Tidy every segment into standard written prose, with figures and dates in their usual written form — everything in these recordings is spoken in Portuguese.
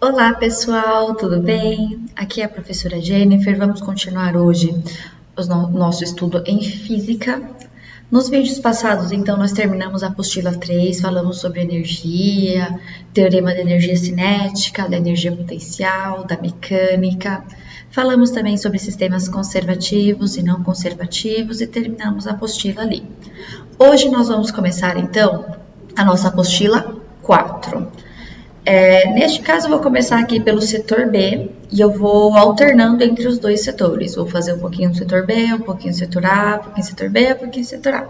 Olá pessoal, tudo bem? Aqui é a professora Jennifer. Vamos continuar hoje nosso estudo em física. Nos vídeos passados, então, nós terminamos a apostila 3, falamos sobre energia, teorema da energia cinética, da energia potencial, da mecânica. Falamos também sobre sistemas conservativos e não conservativos e terminamos a apostila ali. Hoje nós vamos começar, então, a nossa apostila 4. Neste caso, eu vou começar aqui pelo setor B e eu vou alternando entre os dois setores. Vou fazer um pouquinho do setor B, um pouquinho do setor A, um pouquinho do setor B, um pouquinho do setor A.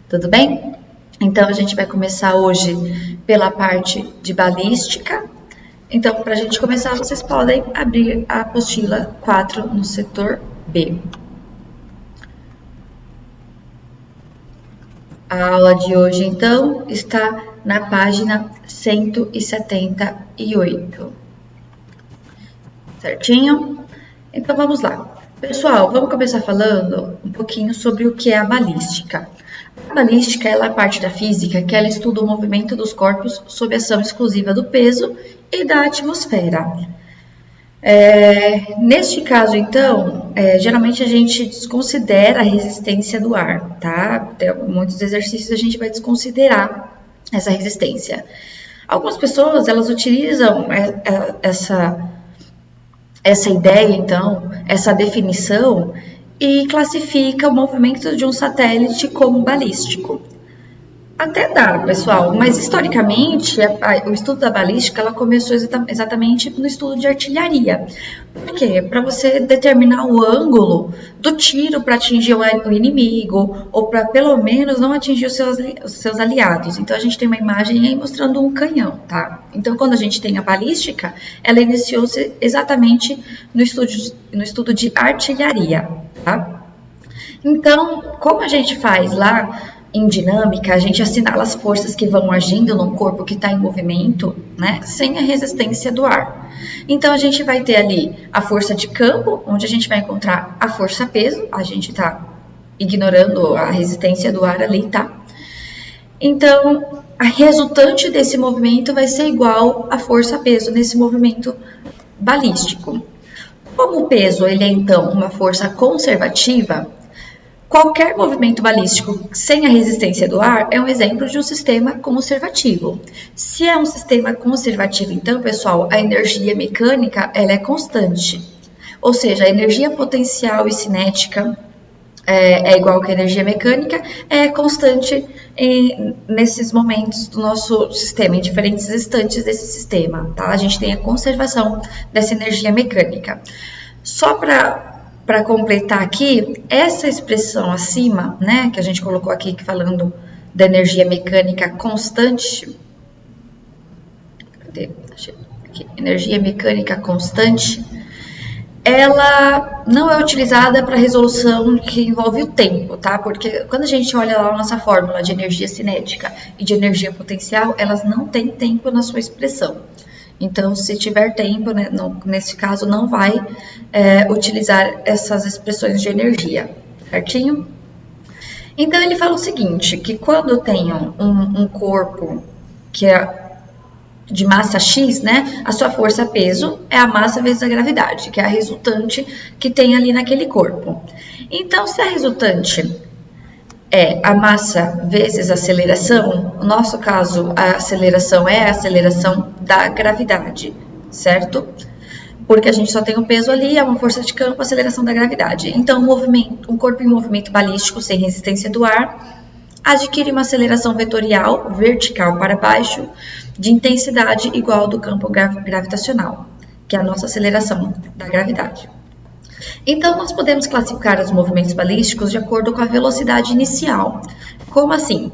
Tudo bem? Então, a gente vai começar hoje pela parte de balística. Então, para a gente começar, vocês podem abrir a apostila 4 no setor B. A aula de hoje, então, está na página 178. Certinho? Então, vamos lá. Pessoal, vamos começar falando um pouquinho sobre o que é a balística. A balística ela é a parte da física que ela estuda o movimento dos corpos sob ação exclusiva do peso e da atmosfera. Neste caso, então, geralmente a gente desconsidera a resistência do ar, tá? Tem muitos exercícios a gente vai desconsiderar essa resistência. Algumas pessoas, elas utilizam essa ideia, então, essa definição, e classifica o movimento de um satélite como balístico. Até dá, pessoal, mas historicamente o estudo da balística ela começou exatamente no estudo de artilharia. Por quê? Para você determinar o ângulo do tiro para atingir o inimigo ou para pelo menos não atingir os seus aliados. Então a gente tem uma imagem aí mostrando um canhão, tá? Então quando a gente tem a balística, ela iniciou-se exatamente no estudo de artilharia, tá? Então, como a gente faz lá em dinâmica, a gente assinala as forças que vão agindo num corpo que está em movimento, né, sem a resistência do ar. Então, a gente vai ter ali a força de campo, onde a gente vai encontrar a força-peso, a gente está ignorando a resistência do ar ali, tá? Então, a resultante desse movimento vai ser igual à força-peso nesse movimento balístico. Como o peso ele é, então, uma força conservativa, qualquer movimento balístico sem a resistência do ar é um exemplo de um sistema conservativo. Se é um sistema conservativo, então, pessoal, a energia mecânica ela é constante. Ou seja, a energia potencial e cinética é igual que a energia mecânica, é constante nesses momentos do nosso sistema, em diferentes instantes desse sistema. Tá? A gente tem a conservação dessa energia mecânica. Só para completar aqui, essa expressão acima, né, que a gente colocou aqui falando da energia mecânica constante, cadê? Aqui, energia mecânica constante, ela não é utilizada para resolução que envolve o tempo, tá? Porque quando a gente olha lá a nossa fórmula de energia cinética e de energia potencial, elas não têm tempo na sua expressão. Então, se tiver tempo, né, nesse caso, não vai utilizar essas expressões de energia, certinho? Então, ele fala o seguinte, que quando eu tenho um corpo que é de massa X, né, a sua força-peso é a massa vezes a gravidade, que é a resultante que tem ali naquele corpo. Então, se a resultante é a massa vezes a aceleração, no nosso caso, a aceleração é a aceleração da gravidade, certo? Porque a gente só tem o peso ali, é uma força de campo, aceleração da gravidade. Então, um corpo em movimento balístico sem resistência do ar adquire uma aceleração vetorial, vertical para baixo, de intensidade igual ao do campo gravitacional, que é a nossa aceleração da gravidade. Então, nós podemos classificar os movimentos balísticos de acordo com a velocidade inicial. Como assim?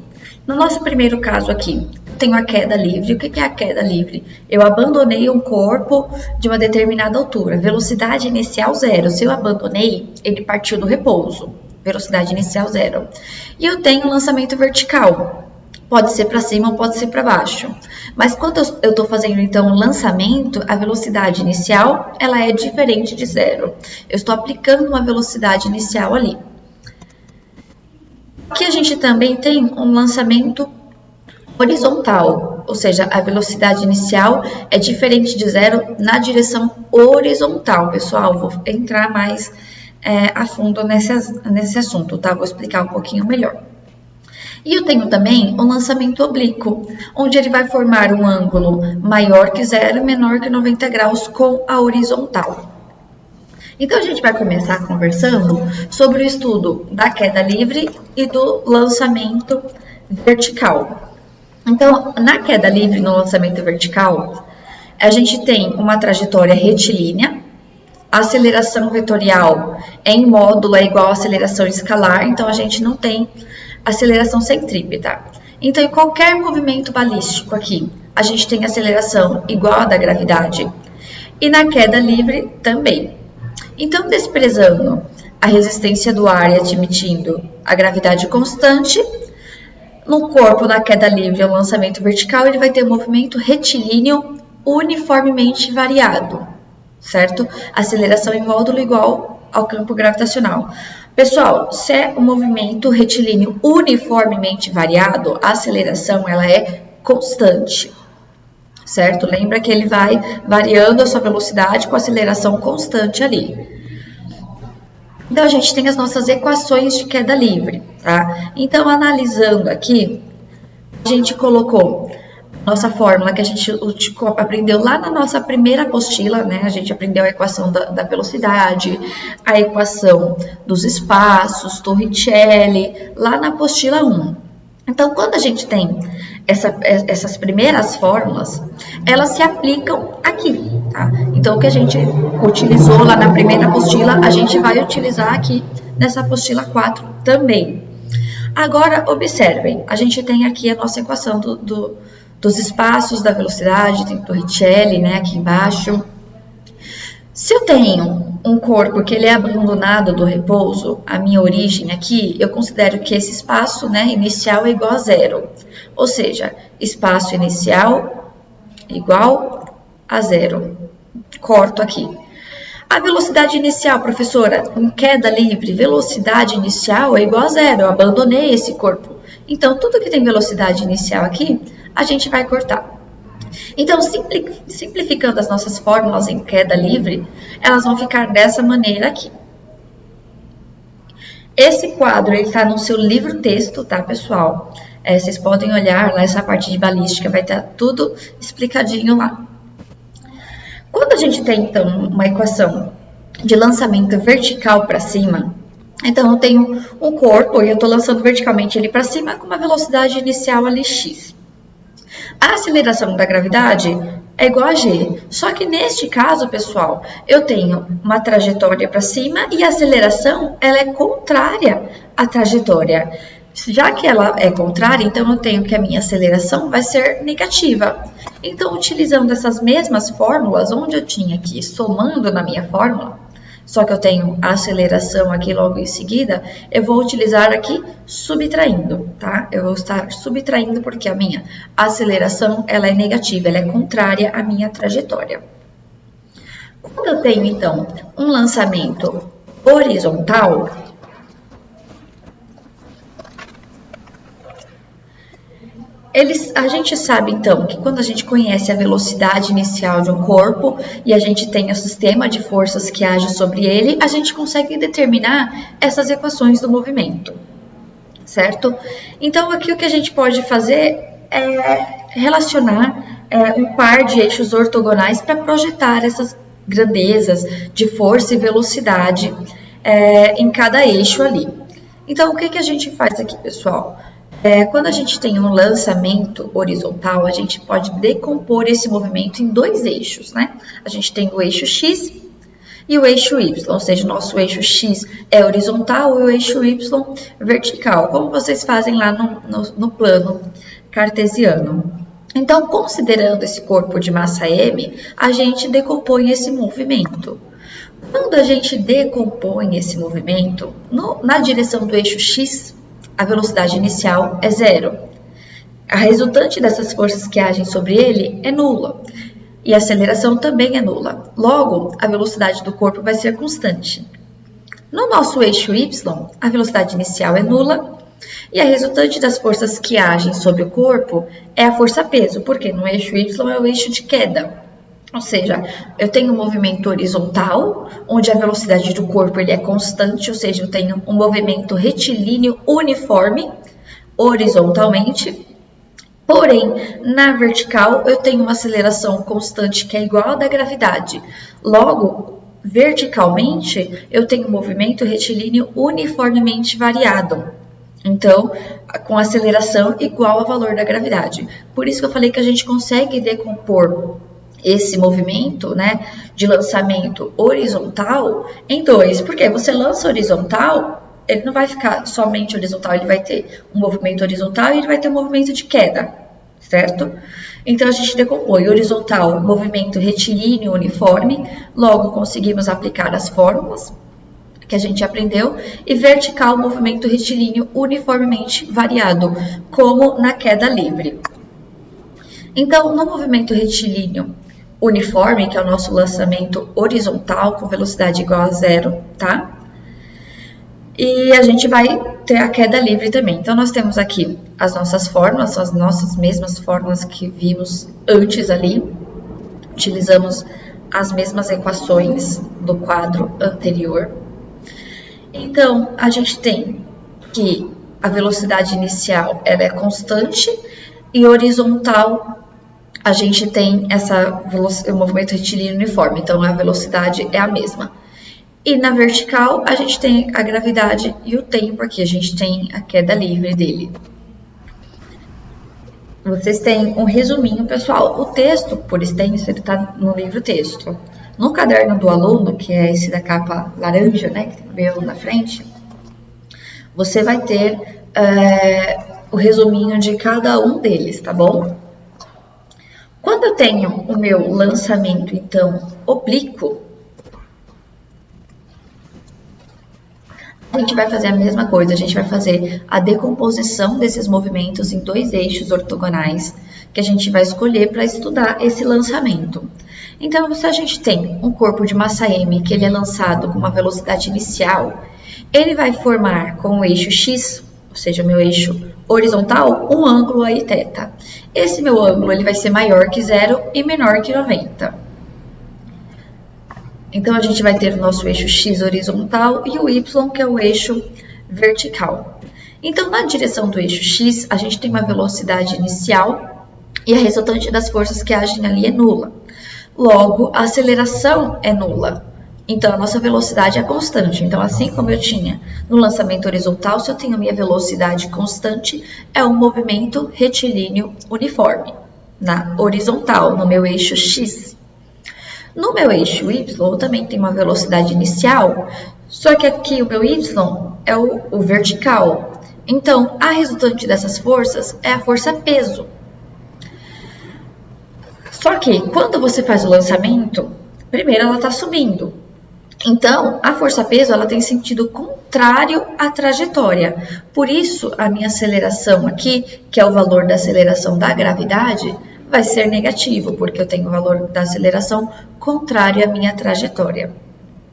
No nosso primeiro caso aqui, tenho a queda livre. O que é a queda livre? Eu abandonei um corpo de uma determinada altura. Velocidade inicial zero. Se eu abandonei, ele partiu do repouso. Velocidade inicial zero. E eu tenho um lançamento vertical. Pode ser para cima ou pode ser para baixo. Mas quando eu estou fazendo, então, um lançamento, a velocidade inicial, ela é diferente de zero. Eu estou aplicando uma velocidade inicial ali. Aqui a gente também tem um lançamento horizontal. ou seja, a velocidade inicial é diferente de zero na direção horizontal, pessoal. Vou entrar mais a fundo nesse assunto, tá? Vou explicar um pouquinho melhor. E eu tenho também um lançamento oblíquo, onde ele vai formar um ângulo maior que zero e menor que 90 graus com a horizontal. Então, a gente vai começar conversando sobre o estudo da queda livre e do lançamento vertical. Então, na queda livre, no lançamento vertical, a gente tem uma trajetória retilínea, a aceleração vetorial em módulo é igual à aceleração escalar, então a gente não tem aceleração centrípeta. Então, em qualquer movimento balístico aqui, a gente tem aceleração igual à da gravidade. E na queda livre também. Então, desprezando a resistência do ar e admitindo a gravidade constante, no corpo, na queda livre, o lançamento vertical, ele vai ter um movimento retilíneo uniformemente variado, certo? Aceleração em módulo igual ao campo gravitacional. Pessoal, se é um movimento retilíneo uniformemente variado, a aceleração ela é constante, certo? Lembra que ele vai variando a sua velocidade com aceleração constante ali. Então, a gente tem as nossas equações de queda livre, tá? Então, analisando aqui, a gente colocou nossa fórmula que a gente aprendeu lá na nossa primeira apostila, né? A gente aprendeu a equação da velocidade, a equação dos espaços, Torricelli, lá na apostila 1. Então, quando a gente tem essas primeiras fórmulas, elas se aplicam aqui, tá? Então, o que a gente utilizou lá na primeira apostila, a gente vai utilizar aqui nessa apostila 4 também. Agora, observem, a gente tem aqui a nossa equação dos espaços da velocidade, tem o Torricelli, né, aqui embaixo. Se eu tenho um corpo que ele é abandonado do repouso, a minha origem aqui, eu considero que esse espaço, né, inicial é igual a zero. Ou seja, espaço inicial igual a zero. Corto aqui. A velocidade inicial, professora, em queda livre, velocidade inicial é igual a zero. Eu abandonei esse corpo. Então, tudo que tem velocidade inicial aqui, a gente vai cortar. Então, simplificando as nossas fórmulas em queda livre, elas vão ficar dessa maneira aqui. Esse quadro está no seu livro-texto, tá, pessoal? Vocês podem olhar lá, essa parte de balística, vai estar tudo explicadinho lá. Quando a gente tem, então, uma equação de lançamento vertical para cima, então eu tenho um corpo e eu estou lançando verticalmente ele para cima com uma velocidade inicial ali x. A aceleração da gravidade é igual a g, só que neste caso, pessoal, eu tenho uma trajetória para cima e a aceleração ela é contrária à trajetória. Já que ela é contrária, então eu tenho que a minha aceleração vai ser negativa. Então, utilizando essas mesmas fórmulas, onde eu tinha aqui somando na minha fórmula, só que eu tenho a aceleração aqui logo em seguida, eu vou utilizar aqui subtraindo, tá? Eu vou estar subtraindo porque a minha aceleração ela é negativa, ela é contrária à minha trajetória. Quando eu tenho, então, um lançamento horizontal, a gente sabe, então, que quando a gente conhece a velocidade inicial de um corpo e a gente tem o sistema de forças que age sobre ele, a gente consegue determinar essas equações do movimento, certo? Então, aqui o que a gente pode fazer é relacionar um par de eixos ortogonais para projetar essas grandezas de força e velocidade em cada eixo ali. Então, o que a gente faz aqui, pessoal? Quando a gente tem um lançamento horizontal, a gente pode decompor esse movimento em dois eixos, né? A gente tem o eixo X e o eixo Y, ou seja, o nosso eixo X é horizontal e o eixo Y vertical, como vocês fazem lá no plano cartesiano. Então, considerando esse corpo de massa M, a gente decompõe esse movimento. Quando a gente decompõe esse movimento, na direção do eixo X, a velocidade inicial é zero. A resultante dessas forças que agem sobre ele é nula. E a aceleração também é nula. Logo, a velocidade do corpo vai ser constante. No nosso eixo Y, a velocidade inicial é nula E a resultante das forças que agem sobre o corpo é a força-peso, porque no eixo Y é o eixo de queda. Ou seja, eu tenho um movimento horizontal, onde a velocidade do corpo ele é constante, ou seja, eu tenho um movimento retilíneo uniforme, horizontalmente. Porém, na vertical, eu tenho uma aceleração constante que é igual à da gravidade. Logo, verticalmente, eu tenho um movimento retilíneo uniformemente variado. Então, com aceleração igual ao valor da gravidade. Por isso que eu falei que a gente consegue decompor esse movimento, né, de lançamento horizontal em dois. Porque você lança horizontal, ele não vai ficar somente horizontal, ele vai ter um movimento horizontal e ele vai ter um movimento de queda, certo? Então, a gente decompõe horizontal, movimento retilíneo uniforme, logo conseguimos aplicar as fórmulas que a gente aprendeu, e vertical, movimento retilíneo uniformemente variado, como na queda livre. Então, no movimento retilíneo uniforme, que é o nosso lançamento horizontal com velocidade igual a zero, tá? E a gente vai ter a queda livre também. Então, nós temos aqui as nossas fórmulas, são as nossas mesmas fórmulas que vimos antes ali. Utilizamos as mesmas equações do quadro anterior. Então, a gente tem que a velocidade inicial ela é constante e horizontal a gente tem o movimento retilíneo uniforme, então a velocidade é a mesma. E na vertical a gente tem a gravidade e o tempo, aqui a gente tem a queda livre dele. Vocês têm um resuminho, pessoal. O texto, por extenso, ele está no livro texto. No caderno do aluno, que é esse da capa laranja, né, que tem o meu na frente, você vai ter o resuminho de cada um deles, tá bom? Quando eu tenho o meu lançamento, então, oblíquo, a gente vai fazer a mesma coisa, a gente vai fazer a decomposição desses movimentos em dois eixos ortogonais, que a gente vai escolher para estudar esse lançamento. Então, se a gente tem um corpo de massa m que ele é lançado com uma velocidade inicial, ele vai formar com o eixo x, ou seja, o meu eixo horizontal, um ângulo aí θ. Esse meu ângulo ele vai ser maior que zero e menor que 90. Então, a gente vai ter o nosso eixo x horizontal e o y, que é o eixo vertical. Então, na direção do eixo x, a gente tem uma velocidade inicial e a resultante das forças que agem ali é nula. Logo, a aceleração é nula. Então, a nossa velocidade é constante. Então, assim como eu tinha no lançamento horizontal, se eu tenho minha velocidade constante, é um movimento retilíneo uniforme. Na horizontal, no meu eixo x. No meu eixo y, eu também tenho uma velocidade inicial, só que aqui o meu y é o vertical. Então, a resultante dessas forças é a força-peso. Só que, quando você faz o lançamento, primeiro ela está subindo. Então, a força-peso ela tem sentido contrário à trajetória. Por isso, a minha aceleração aqui, que é o valor da aceleração da gravidade, vai ser negativo, porque eu tenho o valor da aceleração contrário à minha trajetória.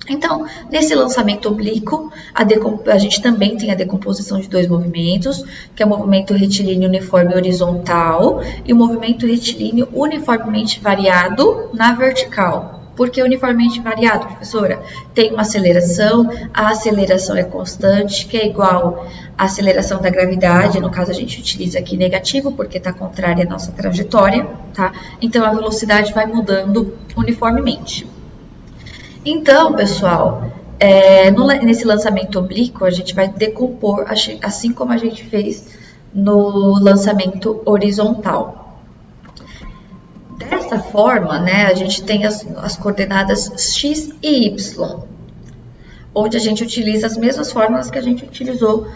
Então, nesse lançamento oblíquo, a gente também tem a decomposição de dois movimentos, que é o movimento retilíneo uniforme horizontal e o movimento retilíneo uniformemente variado na vertical. Por que uniformemente variado, professora? Tem uma aceleração, a aceleração é constante, que é igual à aceleração da gravidade, no caso a gente utiliza aqui negativo, porque está contrária à nossa trajetória, tá? Então, a velocidade vai mudando uniformemente. Então, pessoal, nesse lançamento oblíquo, a gente vai decompor, assim como a gente fez no lançamento horizontal. Dessa forma, né, a gente tem as coordenadas x e y, onde a gente utiliza as mesmas fórmulas que a gente utilizou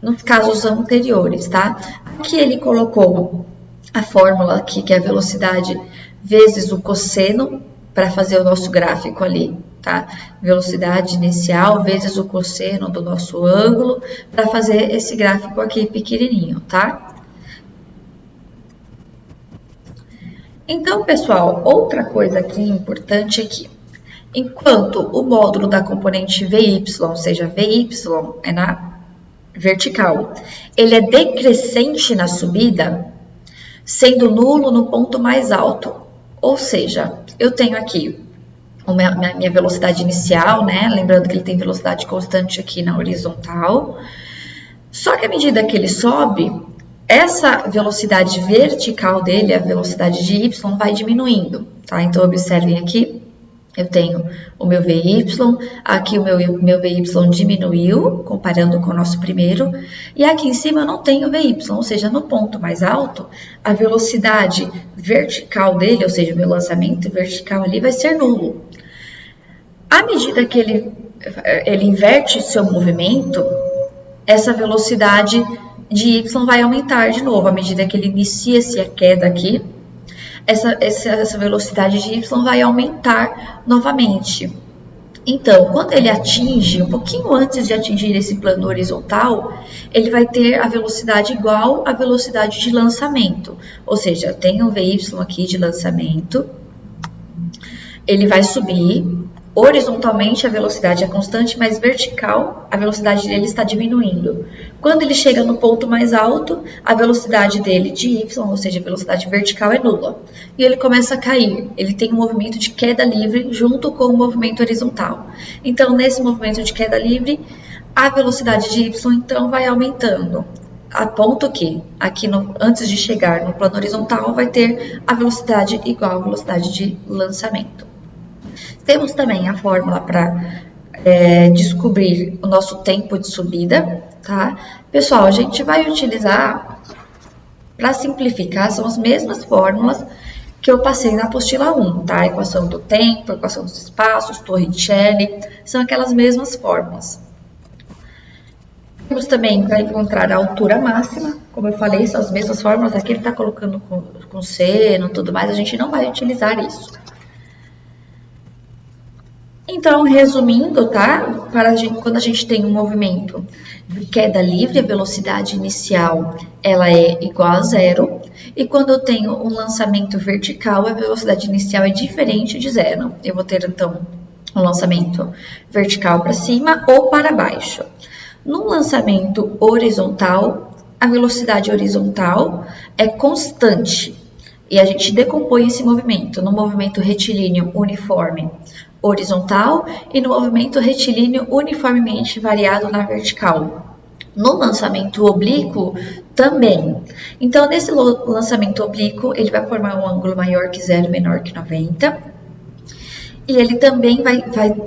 nos casos anteriores, tá? Aqui ele colocou a fórmula aqui, que é a velocidade vezes o cosseno, para fazer o nosso gráfico ali, tá? Velocidade inicial vezes o cosseno do nosso ângulo, para fazer esse gráfico aqui pequenininho, tá? Então, pessoal, outra coisa aqui importante é que, enquanto o módulo da componente VY, ou seja, VY é na vertical, ele é decrescente na subida, sendo nulo no ponto mais alto. Ou seja, eu tenho aqui minha velocidade inicial, né? Lembrando que ele tem velocidade constante aqui na horizontal. Só que à medida que ele sobe, essa velocidade vertical dele, a velocidade de y, vai diminuindo, tá? Então, observem aqui, eu tenho o meu VY, aqui o meu VY diminuiu, comparando com o nosso primeiro, e aqui em cima eu não tenho VY, ou seja, no ponto mais alto, a velocidade vertical dele, ou seja, o meu lançamento vertical ali vai ser nulo. À medida que ele inverte seu movimento, essa velocidade de y vai aumentar de novo, à medida que ele inicia-se a queda aqui, essa velocidade de y vai aumentar novamente. Então, quando ele atinge, um pouquinho antes de atingir esse plano horizontal, ele vai ter a velocidade igual à velocidade de lançamento. Ou seja, eu tenho um VY aqui de lançamento, ele vai subir, horizontalmente a velocidade é constante, mas vertical a velocidade dele está diminuindo. Quando ele chega no ponto mais alto, a velocidade dele de y, ou seja, a velocidade vertical é nula. E ele começa a cair. Ele tem um movimento de queda livre junto com o movimento horizontal. Então, nesse movimento de queda livre, a velocidade de y então vai aumentando. A ponto que, aqui antes de chegar no plano horizontal, vai ter a velocidade igual à velocidade de lançamento. Temos também a fórmula para descobrir o nosso tempo de subida, tá? Pessoal, a gente vai utilizar, para simplificar, são as mesmas fórmulas que eu passei na apostila 1, tá? A equação do tempo, a equação dos espaços, Torricelli, são aquelas mesmas fórmulas. Temos também para encontrar a altura máxima, como eu falei, são as mesmas fórmulas, aqui ele está colocando com seno e tudo mais, a gente não vai utilizar isso. Então, resumindo, tá? Quando a gente tem um movimento de queda livre, a velocidade inicial ela é igual a zero. E quando eu tenho um lançamento vertical, a velocidade inicial é diferente de zero. Eu vou ter, então, um lançamento vertical para cima ou para baixo. No lançamento horizontal, a velocidade horizontal é constante. E a gente decompõe esse movimento no movimento retilíneo uniforme horizontal e no movimento retilíneo uniformemente variado na vertical. No lançamento oblíquo, também. Então, nesse lançamento oblíquo, ele vai formar um ângulo maior que zero, menor que 90. E ele também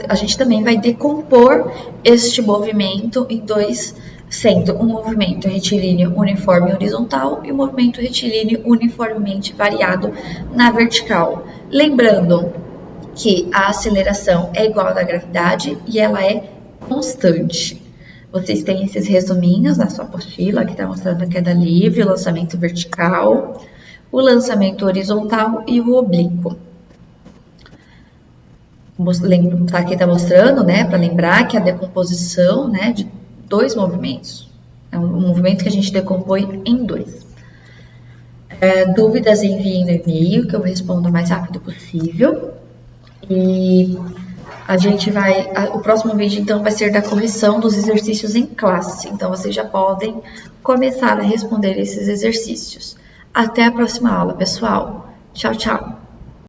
a gente também vai decompor este movimento em dois, sendo um movimento retilíneo uniforme horizontal e um movimento retilíneo uniformemente variado na vertical. Lembrando que a aceleração é igual à da gravidade e ela é constante. Vocês têm esses resuminhos na sua apostila, que está mostrando a queda livre, o lançamento vertical, o lançamento horizontal e o oblíquo. Aqui está mostrando, né, para lembrar que a decomposição, né, de dois movimentos. É um movimento que a gente decompõe em dois. Dúvidas, enviem no e-mail, que eu respondo o mais rápido possível. E o próximo vídeo então vai ser da correção dos exercícios em classe. Então vocês já podem começar a responder esses exercícios. Até a próxima aula, pessoal. Tchau, tchau.